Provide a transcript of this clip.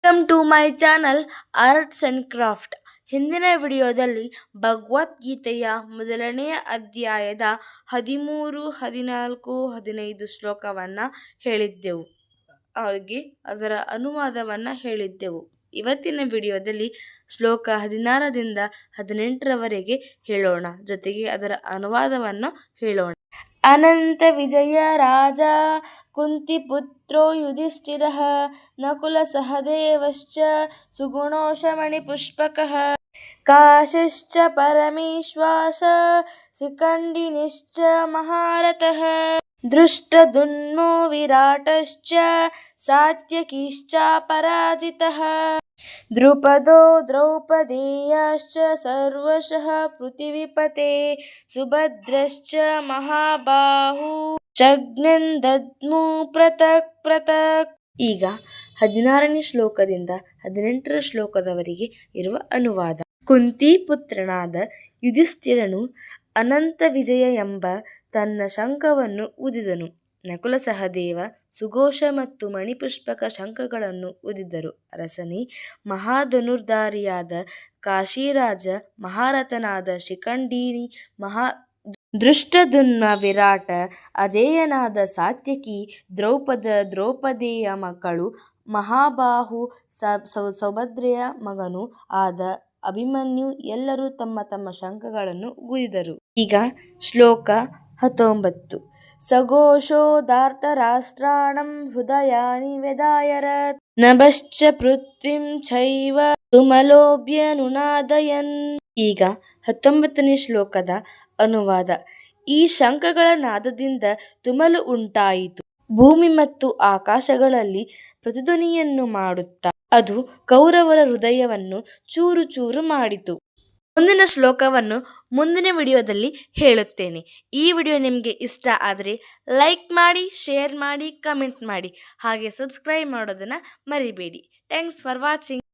Welcome to my channel arts and craft. ಹಿಂದಿನ ವಿಡಿಯೋದಲ್ಲಿ ಭಗವದ್ಗೀತೆಯ ಮೊದಲನೆಯ ಅಧ್ಯಾಯದ 13, 14, 15 ಶ್ಲೋಕವನ್ನು ಹೇಳಿದ್ದೆವು. ಹಾಗೆ ಅದರ ಅನುವಾದವನ್ನು ಹೇಳಿದ್ದೆವು. ಇವತ್ತಿನ ವಿಡಿಯೋದಲ್ಲಿ ಶ್ಲೋಕ 16ರಿಂದ 18ರವರೆಗೆ ಹೇಳೋಣ, ಜೊತೆಗೆ ಅದರ ಅನುವಾದವನ್ನು ಹೇಳೋಣ. ಅನಂತ ವಿಜಯ ರಾಜ ಕುಂತಿಪುತ್ರೋ ಯುಧಿಷ್ಠಿರಃ ನಕುಲ ಸಹದೇವಶ್ಚ ಸುಗುಣೋಷ ಮಣಿಪುಷ್ಪಕಃ ಕಾಶಶ್ಚ ಪರಮೇಶ್ವಾಸ ಶಿಖಂಡಿನಿಶ್ಚ ಮಹಾರಥಃ ದೃಷ್ಟದ್ಯುಮ್ನೋ ವಿರಾಟಶ್ಚ ಸಾತ್ಯಕಿಶ್ಚ ಪರಾಜಿತಃ ದ್ರುಪದೋ ದ್ರೌಪದೇಯಾಶ್ಚ ಸರ್ವಶಃ ಪೃಥಿವೀಪತೆ ಸುಭದ್ರಶ್ಚ ಮಹಾಬಾಹು ಜಜ್ಞೆಂದದ್ಮು ಪೃಥಕ್ ಪೃಥಕ್. ಈಗ 16ನೇ ಶ್ಲೋಕದಿಂದ 18ರ ಶ್ಲೋಕದವರೆಗೆ ಇರುವ ಅನುವಾದ. ಕುಂತಿ ಪುತ್ರನಾದ ಯುಧಿಷ್ಠಿರನು ಅನಂತ ವಿಜಯ ಎಂಬ ತನ್ನ ಶಂಖವನ್ನು ಊದಿದನು. ನಕುಲ ಸಹದೇವ ಸುಘೋಷ ಮತ್ತು ಮಣಿಪುಷ್ಪಕ ಶಂಖಗಳನ್ನು ಊದಿದರು. ಅರಸನೇ, ಮಹಾಧನುರ್ಧಾರಿಯಾದ ಕಾಶಿರಾಜ, ಮಹಾರಥನಾದ ಶಿಖಂಡಿನಿ, ದೃಷ್ಟದ್ಯುಮ್ನ ವಿರಾಟ, ಅಜೇಯನಾದ ಸಾತ್ಯಕಿ, ದ್ರೌಪದಿಯ ಮಕ್ಕಳು, ಮಹಾಬಾಹು ಸುಭದ್ರೆಯ ಮಗನೂ ಆದ ಅಭಿಮನ್ಯು ಎಲ್ಲರೂ ತಮ್ಮ ತಮ್ಮ ಶಂಖಗಳನ್ನು ಊದಿದರು. ಈಗ ಶ್ಲೋಕ 19. ಸಘೋಷೋ ಧಾರ್ತರಾಷ್ಟ್ರಾಣಂ ಹೃದಯಾನಿ ವ್ಯಧಾಯರತ್ ನಭಶ್ಚ ಪೃಥ್ವೀಂ ಚೈವ ತುಮಲೋಭ್ಯನುನಾದಯನ್. ಈಗ 19ನೇ ಶ್ಲೋಕದ ಅನುವಾದ. ಈ ಶಂಖಗಳ ನಾದದಿಂದ ತುಮಲು ಉಂಟಾಯಿತು. ಭೂಮಿ ಮತ್ತು ಆಕಾಶಗಳಲ್ಲಿ ಪ್ರತಿಧ್ವನಿಯನ್ನು ಮಾಡುತ್ತಾ ಅದು ಕೌರವರ ಹೃದಯವನ್ನು ಚೂರು ಚೂರು ಮಾಡಿತು. ಮುಂದಿನ ಶ್ಲೋಕವನ್ನು ಮುಂದಿನ ವಿಡಿಯೋದಲ್ಲಿ ಹೇಳುತ್ತೇನೆ. ಈ ವಿಡಿಯೋ ನಿಮಗೆ ಇಷ್ಟ ಆದರೆ ಲೈಕ್ ಮಾಡಿ, ಶೇರ್ ಮಾಡಿ, ಕಮೆಂಟ್ ಮಾಡಿ, ಹಾಗೆ ಸಬ್ಸ್ಕ್ರೈಬ್ ಮಾಡೋದನ್ನು ಮರಿಬೇಡಿ. Thanks for watching.